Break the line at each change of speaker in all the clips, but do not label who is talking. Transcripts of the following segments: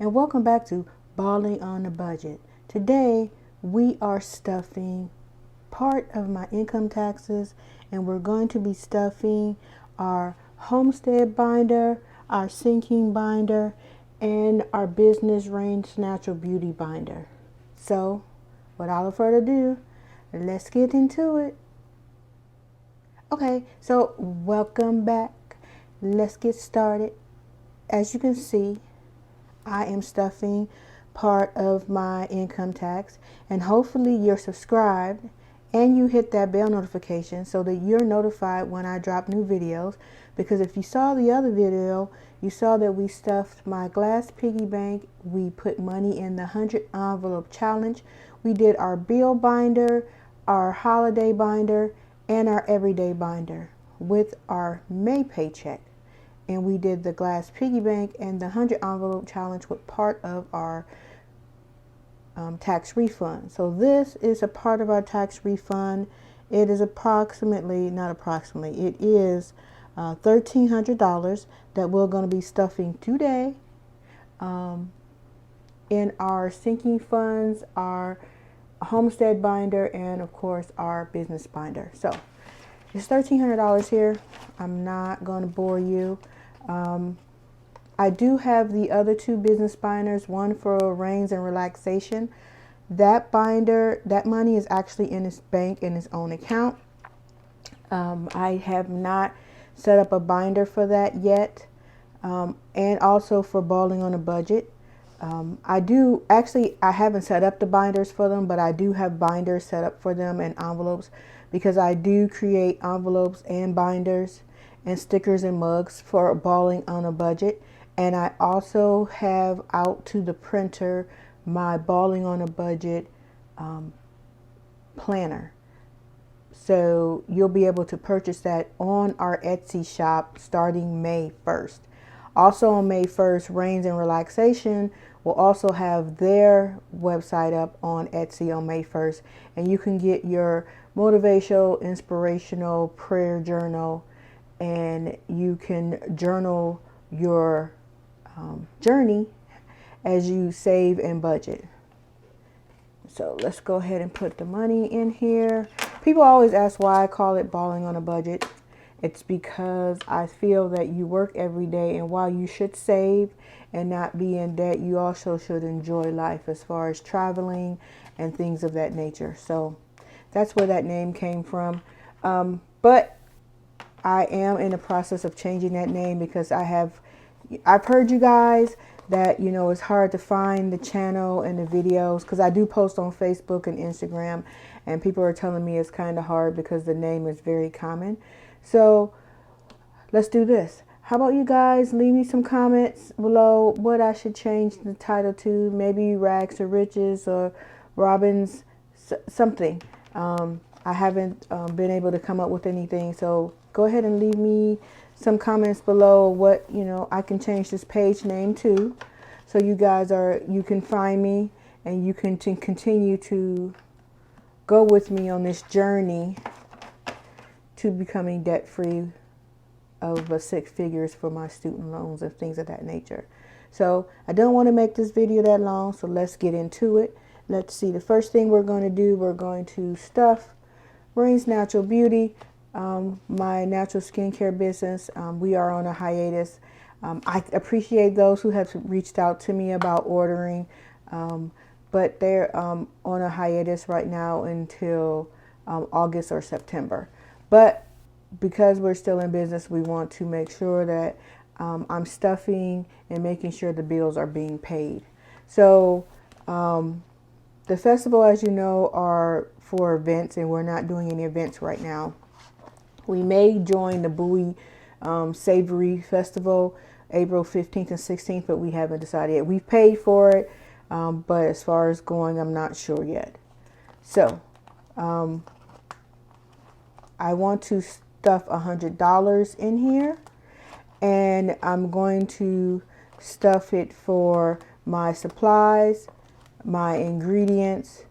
and welcome back to Balling on a Budget. Today we are stuffing part of my income taxes, and we're going to be stuffing our Homestead binder, our sinking binder, and our business range natural beauty binder. So without further ado, let's get into it. Okay, so welcome back. Let's get started. As you can see, I am stuffing part of my income tax, and hopefully you're subscribed and you hit that bell notification so that you're notified when I drop new videos. Because if you saw the other video, you saw that we stuffed my glass piggy bank. We put money in the 100 envelope challenge. We did our bill binder, our holiday binder, and our everyday binder with our May paycheck. And we did the glass piggy bank and the 100 envelope challenge with part of our tax refund. So this is a part of our tax refund. It is it is $1,300 that we're going to be stuffing today in our sinking funds, our Homestead binder, and of course our business binder. So it's $1,300 here. I'm not going to bore you. I do have the other two business binders, one for Rayne&Relaxtion. That binder, that money is actually in its bank in its own account. I have not set up a binder for that yet. And also for Balling on a Budget. I haven't set up the binders for them, but I do have binders set up for them and envelopes, because I do create envelopes and binders and stickers and mugs for Balling on a Budget. And I also have out to the printer my Balling on a Budget planner. So you'll be able to purchase that on our Etsy shop starting May 1st. Also on May 1st, Rayne&Relaxtion will also have their website up on Etsy on May 1st. And you can get your motivational, inspirational prayer journal, and you can journal your journey as you save and budget. So let's go ahead and put the money in here. People always ask why I call it Balling on a Budget. It's because I feel that you work every day, and while you should save and not be in debt, you also should enjoy life as far as traveling and things of that nature. So that's where that name came from. But I am in the process of changing that name, because I've heard you guys that, you know, it's hard to find the channel and the videos, because I do post on Facebook and Instagram, and people are telling me it's kind of hard because the name is very common. So let's do this. How about you guys leave me some comments below what I should change the title to? Maybe Rags to Riches or Robin's something. I haven't been able to come up with anything, so go ahead and leave me some comments below what, you know, I can change this page name to, so you can find me and you can continue to go with me on this journey to becoming debt free of 6 figures for my student loans and things of that nature. So I don't want to make this video that long, so let's get into it. Let's see. The first thing we're going to do, we're going to stuff Rayne's Natural Beauty, my natural skincare business. We are on a hiatus. I appreciate those who have reached out to me about ordering, but they're on a hiatus right now until August or September. But because we're still in business, we want to make sure that I'm stuffing and making sure the bills are being paid. So the festival, as you know, are for events, and we're not doing any events right now. We may join the Bowie Savory Festival April 15th and 16th, but we haven't decided yet. We've paid for it, but as far as going, I'm not sure yet. So I want to stuff $100 in here, and I'm going to stuff it for my supplies, my ingredients,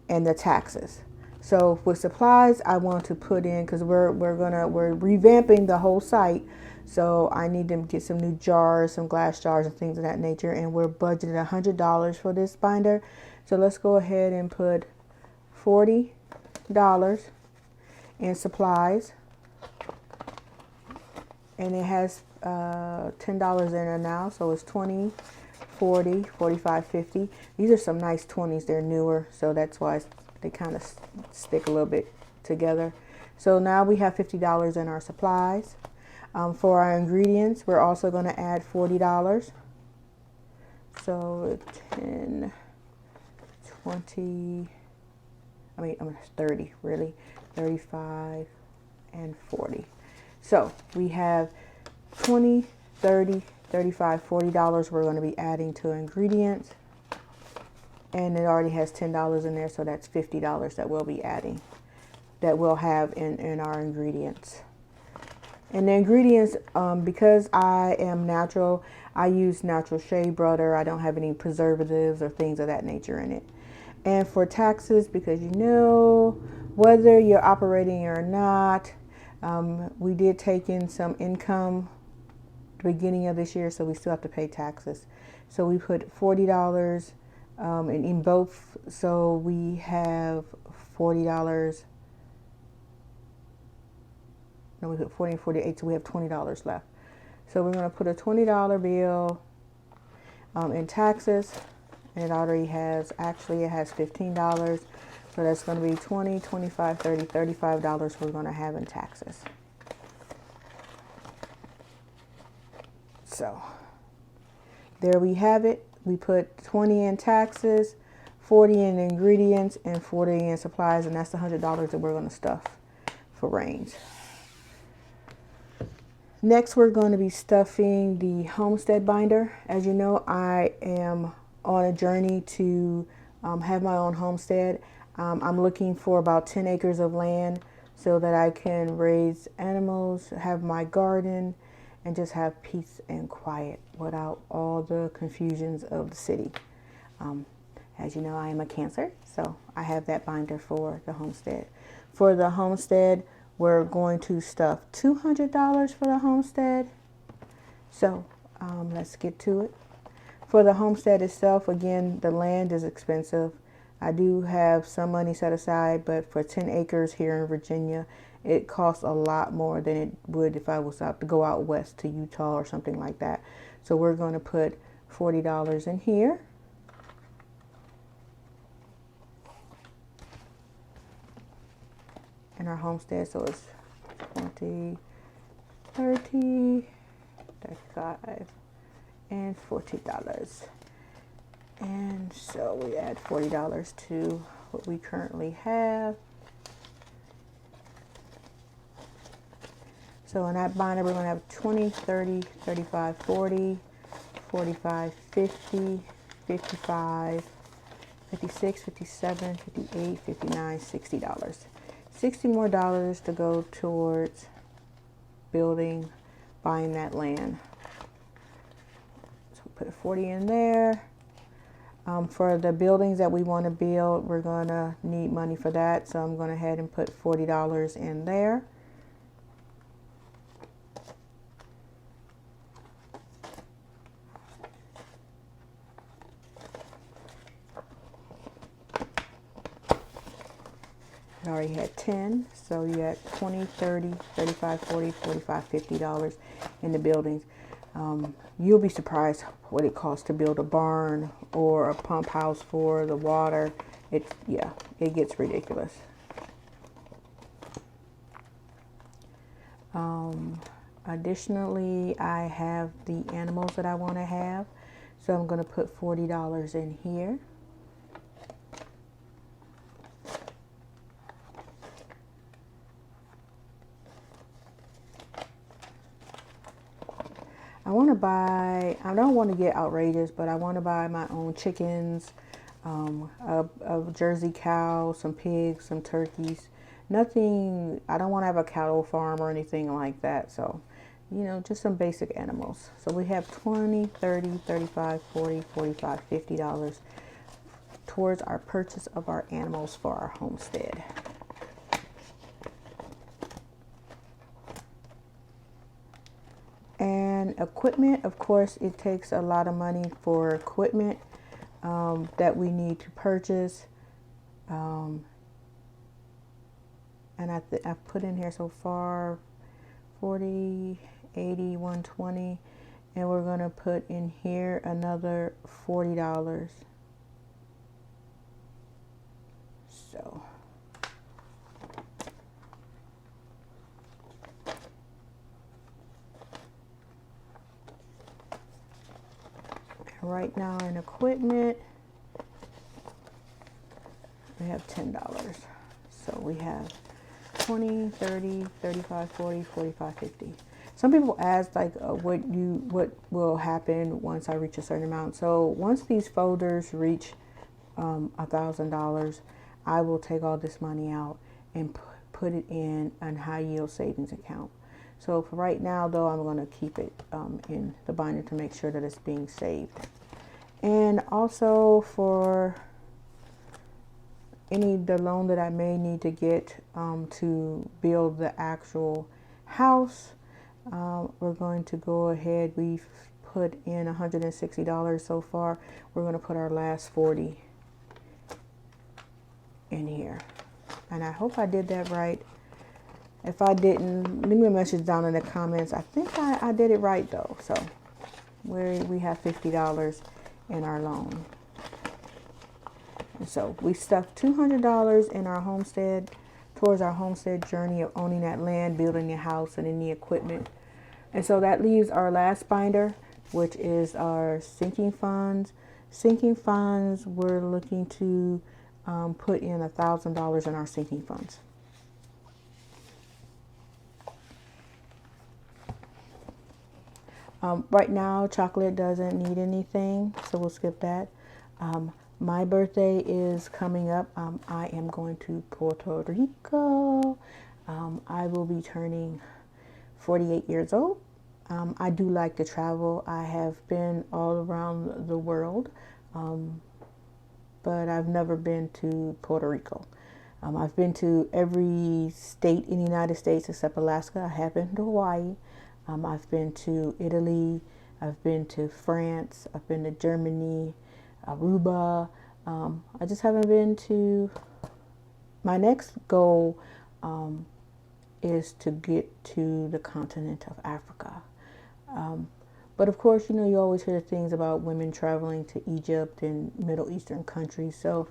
and the taxes. So with supplies, I want to put in, because we're revamping the whole site. So I need to get some new jars, some glass jars and things of that nature. And we're budgeted $100 for this binder. So let's go ahead and put $40 in supplies. And it has $10 in there now. So it's 20, 40, 45, 50. These are some nice 20s. They're newer. So that's why they kind of stick a little bit together. So now we have $50 in our supplies. For our ingredients, we're also going to add $40. So 10, 20, 30 really, 35 and 40. So we have 20, 30, 35, $40 we're going to be adding to ingredients. And it already has $10 in there, so that's $50 that we'll be adding, that we'll have in our ingredients. And the ingredients, because I am natural, I use natural shea butter. I don't have any preservatives or things of that nature in it. And for taxes, because you know, whether you're operating or not, we did take in some income at the beginning of this year, so we still have to pay taxes. So we put $40 in both, so we have $40. No, we put 40 and 48, so we have $20 left. So we're going to put a $20 bill in taxes, and it already has, actually it has $15. So that's going to be 20, 25, 30, $35 we're going to have in taxes. So there we have it. We put 20 in taxes, 40 in ingredients, and 40 in supplies, and that's the $100 that we're going to stuff for Rayne's. Next, we're going to be stuffing the Homestead binder. As you know, I am on a journey to have my own homestead. I'm looking for about 10 acres of land so that I can raise animals, have my garden, and just have peace and quiet without all the confusions of the city. As you know, I am a Cancer, so I have that binder for the homestead. For the homestead, we're going to stuff $200 for the homestead. So let's get to it. For the homestead itself, again, the land is expensive. I do have some money set aside, but for 10 acres here in Virginia, it costs a lot more than it would if I was out to go out west to Utah or something like that. So we're going to put $40 in here. In our homestead, so it's 20, 30, 35, and $40. And so we add $40 to what we currently have. So in that binder, we're going to have 20, 30, 35, 40, 45, 50, 55, 56, 57, 58, 59, $60. $60 more to go towards building, buying that land. So put 40 in there. For the buildings that we want to build, we're going to need money for that. So I'm going to head and put $40 in there. I already had 10, so you had 20, 30, 35, 40, 45, $50 in the buildings. You'll be surprised what it costs to build a barn or a pump house for the water. It gets ridiculous. Additionally, I have the animals that I want to have, so I'm going to put $40 in here. I don't want to get outrageous, but I want to buy my own chickens, a Jersey cow, some pigs, some turkeys. Nothing, I don't want to have a cattle farm or anything like that. So, you know, just some basic animals. So we have 20, 30, 35, 40, 45, $50 towards our purchase of our animals for our homestead. equipment, of course, it takes a lot of money for equipment that we need to purchase. And I've put in here so far 40, 80, 120, and we're going to put in here another $40. So right now in equipment, we have $10. So we have 20, 30, 35, 40, 45, 50. Some people ask like what will happen once I reach a certain amount. So once these folders reach $1,000, I will take all this money out and put it in a high yield savings account. So for right now though, I'm going to keep it in the binder to make sure that it's being saved. And also for the loan that I may need to get to build the actual house, we're going to go ahead. We've put in $160 so far. We're going to put our last 40 in here, and I hope I did that right. If I didn't, leave me a message down in the comments. I think I did it right though. So we have $50 in our loan. And so we stuffed $200 in our homestead, towards our homestead journey of owning that land, building the house, and any equipment. And so that leaves our last binder, which is our sinking funds. Sinking funds, we're looking to put in $1,000 in our sinking funds. Right now, chocolate doesn't need anything, so we'll skip that. My birthday is coming up. I am going to Puerto Rico. I will be turning 48 years old. I do like to travel. I have been all around the world, but I've never been to Puerto Rico. I've been to every state in the United States except Alaska. I have been to Hawaii. I've been to Italy. I've been to France. I've been to Germany, Aruba. I just haven't been to. My next goal is to get to the continent of Africa. But of course, you know, you always hear things about women traveling to Egypt and Middle Eastern countries. So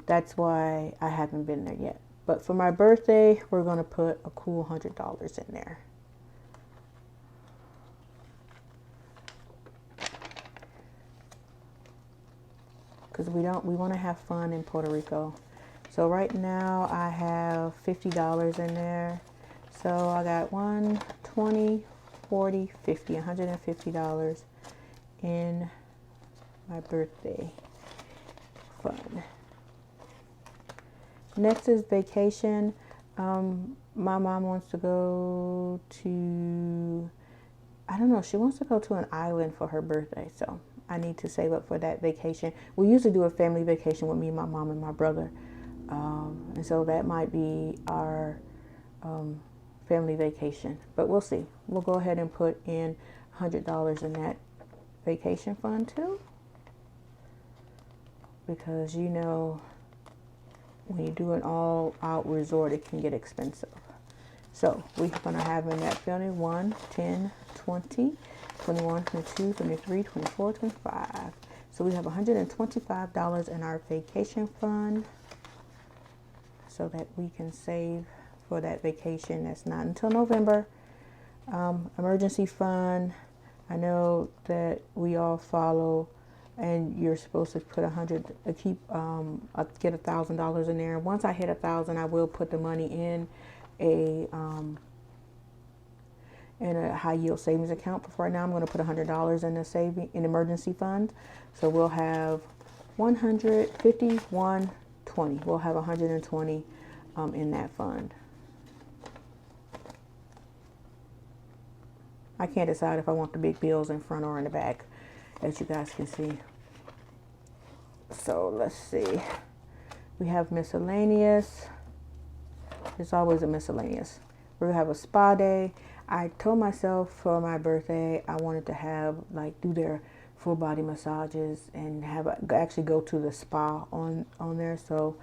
that's why I haven't been there yet. But for my birthday, we're going to put a cool $100 in there. Because we want to have fun in Puerto Rico. So right now I have $50 in there. So I got 1, 20, 40, 50, $150 in my birthday fund. Next is vacation. My mom wants to go to, I don't know, she wants to go to an island for her birthday. So I need to save up for that vacation. We usually do a family vacation with me, my mom, and my brother. And so that might be our family vacation. But we'll see. We'll go ahead and put in $100 in that vacation fund too. Because, you know, when you do an all-out resort, it can get expensive. So we're going to have in that family 1, 10, 20, 21, 22, 23, 24, 25. So we have $125 in our vacation fund so that we can save for that vacation. That's not until November. Emergency fund. I know that we all follow, and you're supposed to put get $1,000 in there. Once I hit 1,000, I will put the money in a high yield savings account. But for right now, I'm going to put $100 in emergency fund. So we'll have 150, 120. We'll have 120 in that fund. I can't decide if I want the big bills in front or in the back, as you guys can see. So let's see. We have miscellaneous. There's always a miscellaneous. We're going to have a spa day. I told myself for my birthday I wanted to have like do their full body massages and have actually go to the spa on there. So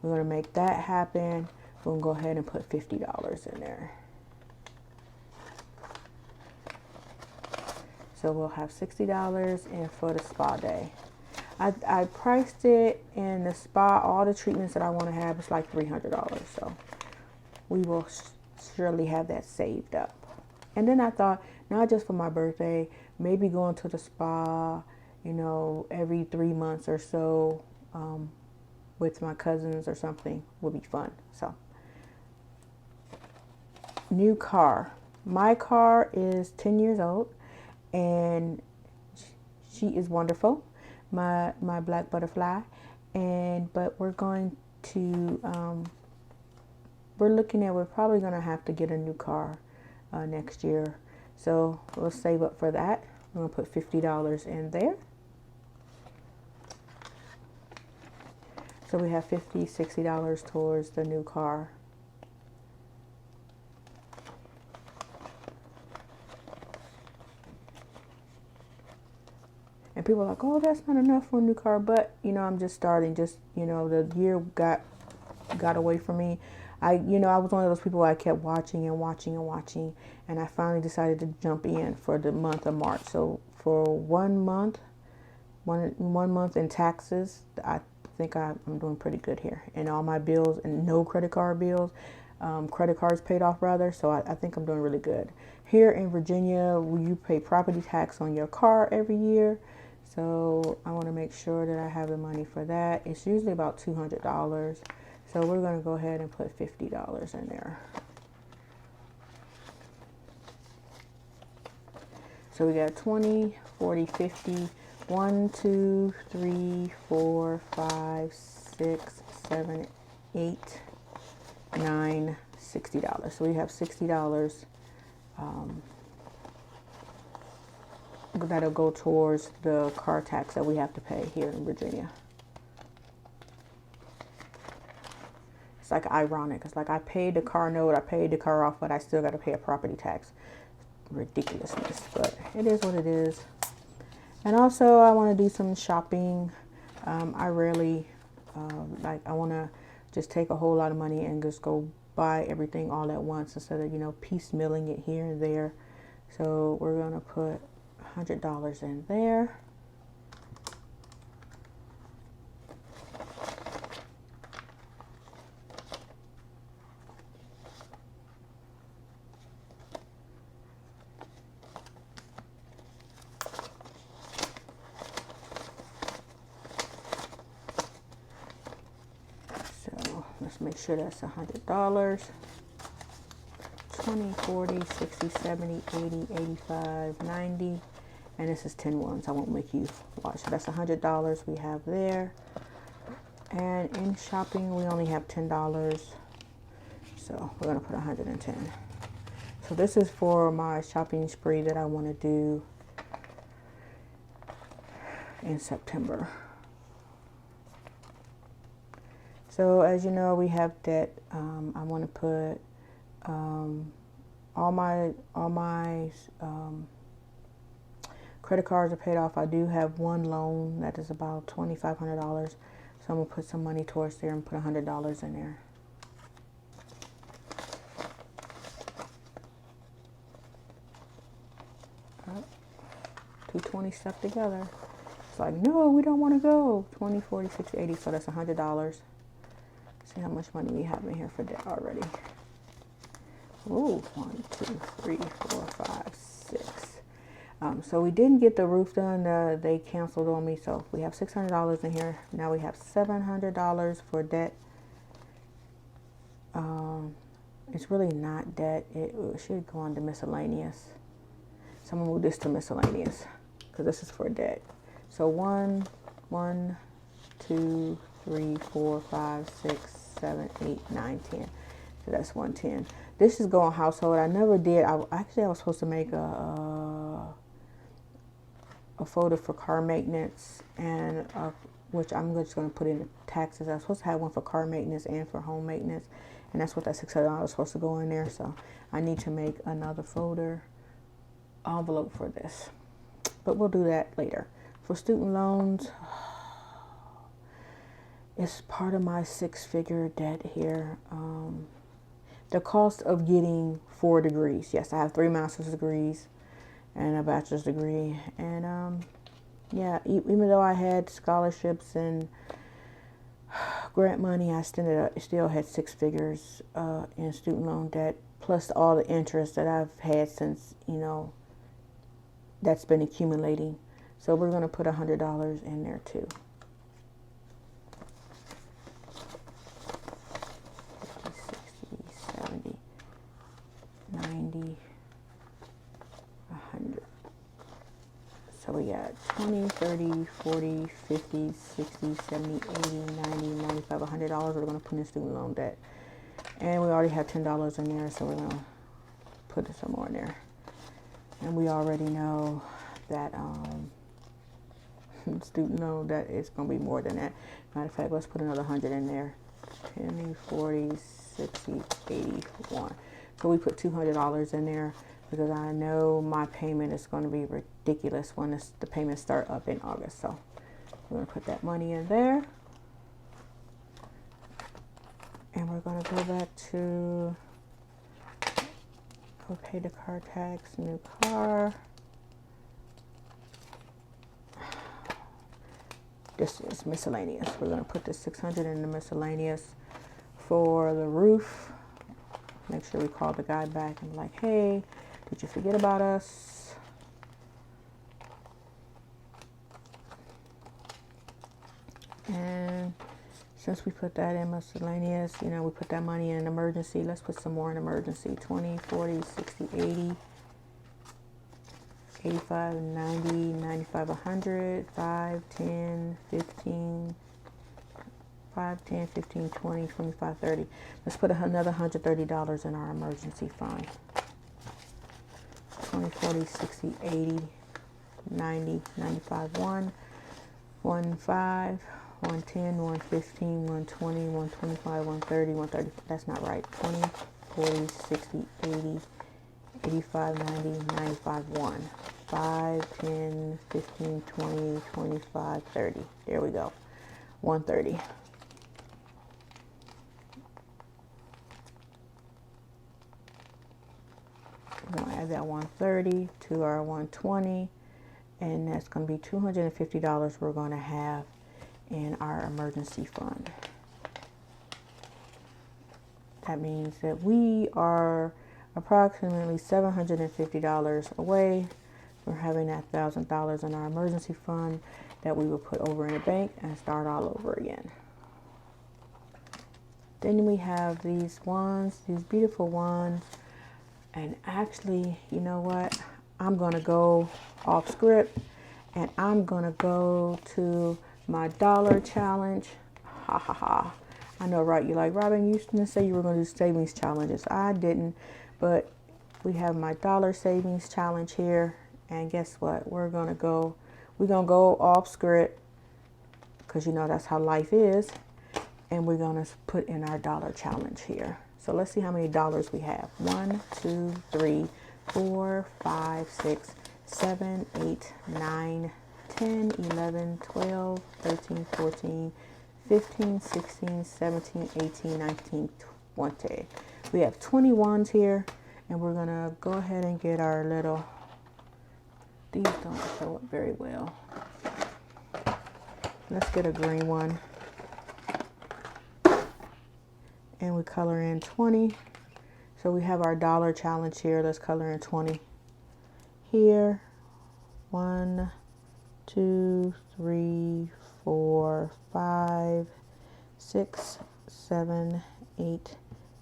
we're gonna make that happen. We're gonna go ahead and put $50 in there. So we'll have $60 in for the spa day. I priced it in the spa, all the treatments that I want to have, it's like $300. So we will surely have that saved up. And then I thought, not just for my birthday, maybe going to the spa, you know, every 3 months or so with my cousins or something would be fun. So, new car. My car is 10 years old and she is wonderful. My black butterfly. But we're going to, we're probably going to have to get a new car next year. So we'll save up for that. I'm going to put $50 in there. So we have $50, $60 towards the new car. And people are like, oh, that's not enough for a new car. But, you know, I'm just starting. Just, you know, the year got away from me. I was one of those people I kept watching and watching and watching. And I finally decided to jump in for the month of March. So for 1 month, one month in taxes, I think I'm doing pretty good here. And all my bills and no credit card bills, credit cards paid off rather. So I think I'm doing really good. Here in Virginia, you pay property tax on your car every year. So I want to make sure that I have the money for that. It's usually about $200. So we're going to go ahead and put $50 in there. So we got 20, 40, 50, 1, 2, 3, 4, 5, 6, 7, 8, 9, $60. So we have $60 that'll go towards the car tax that we have to pay here in Virginia. It's like ironic. It's like I paid the car note, I paid the car off, but I still got to pay a property tax. Ridiculousness, but it is what it is. And also I want to do some shopping. I rarely I want to just take a whole lot of money and just go buy everything all at once instead of, you know, piecemealing it here and there. So we're going to put $100 in there. So let's make sure that's $100. 20, 40, 60, 70, 80, 85, 90. And this is 10 ones. I won't make you watch. So that's $100 we have there. And in shopping, we only have $10. So we're going to put 110. So this is for my shopping spree that I want to do in September. So as you know, we have debt. I want to put all my credit cards are paid off. I do have one loan that is about $2,500. So I'm going to put some money towards there and put $100 in there. Oh, 220 stuck together. It's like, no, we don't want to go. 20, 40, 60, 80. So that's $100. See how much money we have in here for debt already. Ooh, 1, 2, 3, 4, 5, 6. So we didn't get the roof done. They canceled on me. So we have $600 in here. Now we have $700 for debt. It's really not debt. It should go on to miscellaneous. So I'm gonna move this to miscellaneous because this is for debt. So 1, 2, 3, 4, 5, 6, 7, 8, 9, 10. So that's 110. This is going household. I never did. I was supposed to make a folder for car maintenance, and which I'm just going to put in the taxes. I was supposed to have one for car maintenance and for home maintenance, And that's what that $600 is supposed to go in there. So I need to make another folder envelope for this. But we'll do that later. For student loans, it's part of my 6-figure debt here. The cost of getting 4 degrees. Yes, I have 3 master's degrees and a bachelor's degree. And yeah, even though I had scholarships and grant money, I still had 6 figures in student loan debt, plus all the interest that I've had since, you know, that's been accumulating. So we're going to put $100 in there too. 50, 60, 70, 90, 100. So we got 20, 30, 40, 50, 60, 70, 80, 90, 95, $100 we're going to put in student loan debt. And we already have $10 in there, so we're going to put some more in there. And we already know that student loan debt is going to be more than that. Matter of fact, let's put another 100 in there. 20, 40, 60, 81. So we put $200 in there because I know my payment is going to be ridiculous when the payments start up in August. So we're going to put that money in there. And we're going to go back to pay the car tax, new car. This is miscellaneous. We're going to put the 600 in the miscellaneous. For the roof, make sure we call the guy back and be like, hey, did you forget about us? And since we put that in miscellaneous, you know, we put that money in an emergency. Let's put some more in emergency. 20, 40, 60, 80, 85, 90, 95, 100, 5, 10, 15, 5, 10, 15, 20, 25, 30. Let's put another $130 in our emergency fund. 20, 40, 60, 80, 90, 95, 1, 5, 110, 115, 120, 125, 130, 130. That's not right. 20, 40, 60, 80, 85, 90, 95, 1, 5, 10, 15, 20, 25, 30. There we go. 130. We're going to add that 130 to our 120, and that's going to be $250 we're going to have in our emergency fund. That means that we are approximately $750 away from having that $1,000 in our emergency fund that we will put over in the bank and start all over again. Then we have these ones, these beautiful ones. And actually, you know what? I'm going to go off script and I'm going to go to my dollar challenge. Ha ha ha. I know, right? You're like, Robin, you didn't say you were going to do savings challenges. I didn't. But we have my dollar savings challenge here. And guess what? We're going to go off script because, you know, that's how life is. And we're going to put in our dollar challenge here. So let's see how many dollars we have. 1, 2, 3, 4, 5, 6, 7, 8, 9, 10, 11, 12, 13, 14, 15, 16, 17, 18, 19, 20. We have 21s here, and we're going to go ahead and get our little, these don't show up very well. Let's get a green one. And we color in 20. So we have our dollar challenge here. Let's color in 20 here. 1, 2, 3, 4, 5, 6, 7, 8,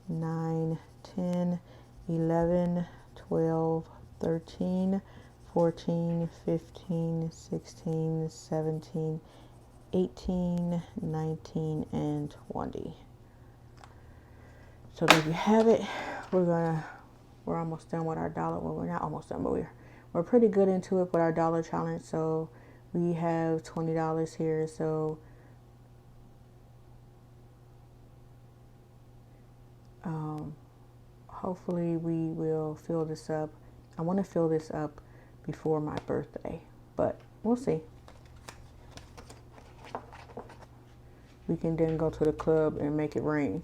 9, 10, 11, 12, 13, 14, 15, 16, 17, 18, 19, and 20. So there you have it. We're almost done with our dollar. Well, we're not almost done, but we're pretty good into it with our dollar challenge. So we have $20 here. So hopefully we will fill this up. I want to fill this up before my birthday, but we'll see. We can then go to the club and make it rain.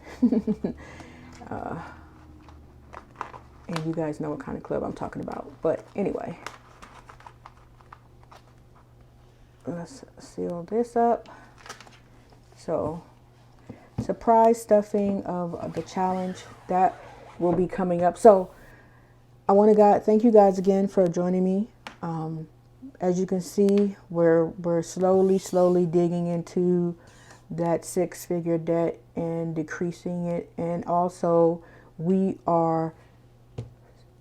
And you guys know what kind of club I'm talking about. But anyway, let's seal this up. So, surprise stuffing of the challenge, that will be coming up. So, I want to thank you guys again for joining me. As you can see, we're slowly digging into that 6-figure debt and decreasing it. And also, we are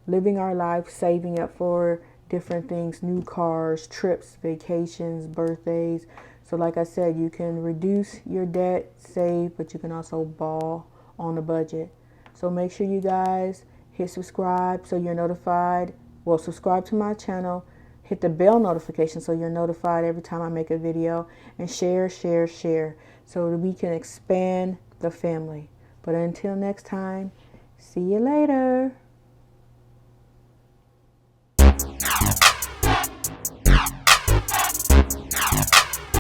living our life, saving up for different things, new cars, trips, vacations, birthdays. So like I said, you can reduce your debt, save, but you can also ball on a budget. So make sure you guys hit subscribe so you're notified. Well, subscribe to my channel. Hit the bell notification so you're notified every time I make a video. And share so that we can expand the family. But until next time, see you later.